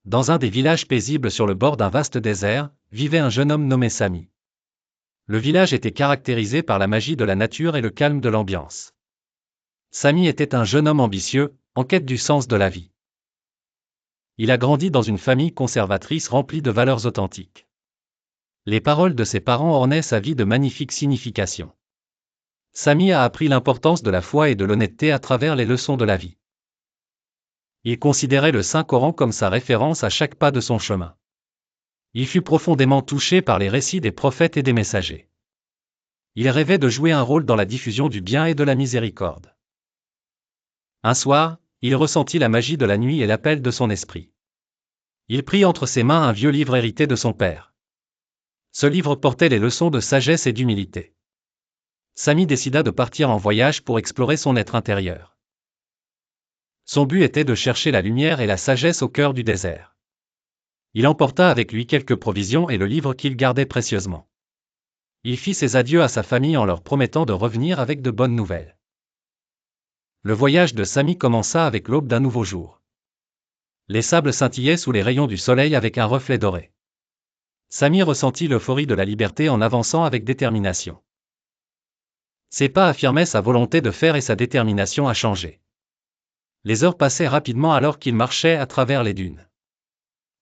dans un des villages paisibles sur le bord d'un vaste désert, vivait un jeune homme nommé Sami. Le village était caractérisé par la magie de la nature et le calme de l'ambiance. Sami était un jeune homme ambitieux, en quête du sens de la vie. Il a grandi dans une famille conservatrice remplie de valeurs authentiques. Les paroles de ses parents ornaient sa vie de magnifiques significations. Sami a appris l'importance de la foi et de l'honnêteté à travers les leçons de la vie. Il considérait le Saint-Coran comme sa référence à chaque pas de son chemin. Il fut profondément touché par les récits des prophètes et des messagers. Il rêvait de jouer un rôle dans la diffusion du bien et de la miséricorde. Un soir, il ressentit la magie de la nuit et l'appel de son esprit. Il prit entre ses mains un vieux livre hérité de son père. Ce livre portait les leçons de sagesse et d'humilité. Sami décida de partir en voyage pour explorer son être intérieur. Son but était de chercher la lumière et la sagesse au cœur du désert. Il emporta avec lui quelques provisions et le livre qu'il gardait précieusement. Il fit ses adieux à sa famille en leur promettant de revenir avec de bonnes nouvelles. Le voyage de Sami commença avec l'aube d'un nouveau jour. Les sables scintillaient sous les rayons du soleil avec un reflet doré. Sami ressentit l'euphorie de la liberté en avançant avec détermination. Ses pas affirmaient sa volonté de faire et sa détermination à changer. Les heures passaient rapidement alors qu'il marchait à travers les dunes.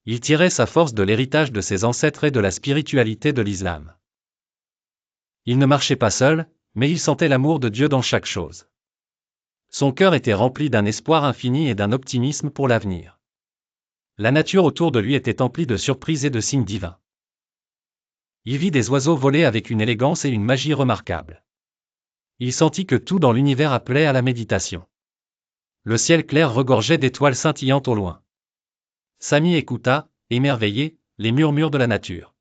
Il tirait sa force de l'héritage de ses ancêtres et de la spiritualité de l'islam. Il ne marchait pas seul, mais il sentait l'amour de Dieu dans chaque chose. Son cœur était rempli d'un espoir infini et d'un optimisme pour l'avenir. La nature autour de lui était emplie de surprises et de signes divins. Il vit des oiseaux voler avec une élégance et une magie remarquables. Il sentit que tout dans l'univers appelait à la méditation. Le ciel clair regorgeait d'étoiles scintillantes au loin. Sami écouta, émerveillé, les murmures de la nature.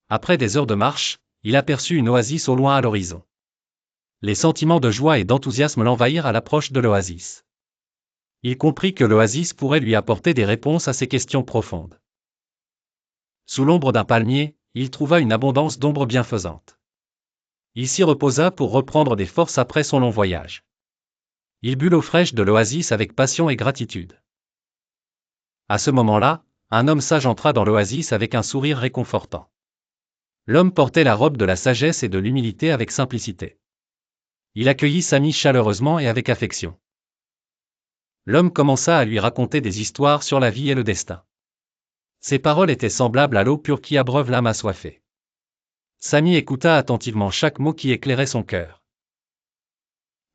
Après des heures de marche, il aperçut une oasis au loin à l'horizon. Les sentiments de joie et d'enthousiasme l'envahirent à l'approche de l'oasis. Il comprit que l'oasis pourrait lui apporter des réponses à ses questions profondes. Sous l'ombre d'un palmier, il trouva une abondance d'ombre bienfaisante. Il s'y reposa pour reprendre des forces après son long voyage. Il but l'eau fraîche de l'oasis avec passion et gratitude. À ce moment-là, un homme sage entra dans l'oasis avec un sourire réconfortant. L'homme portait la robe de la sagesse et de l'humilité avec simplicité. Il accueillit Sami chaleureusement et avec affection. L'homme commença à lui raconter des histoires sur la vie et le destin. Ses paroles étaient semblables à l'eau pure qui abreuve l'âme assoiffée. Sami écouta attentivement chaque mot qui éclairait son cœur.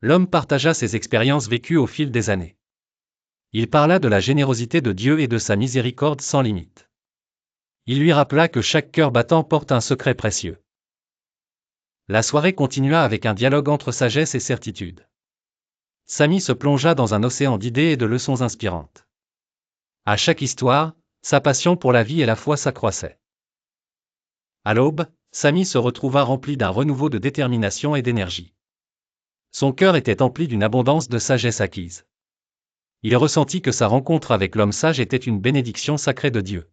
L'homme partagea ses expériences vécues au fil des années. Il parla de la générosité de Dieu et de sa miséricorde sans limite. Il lui rappela que chaque cœur battant porte un secret précieux. La soirée continua avec un dialogue entre sagesse et certitude. Sami se plongea dans un océan d'idées et de leçons inspirantes. À chaque histoire, sa passion pour la vie et la foi s'accroissait. À l'aube, Sami se retrouva rempli d'un renouveau de détermination et d'énergie. Son cœur était empli d'une abondance de sagesse acquise. Il ressentit que sa rencontre avec l'homme sage était une bénédiction sacrée de Dieu.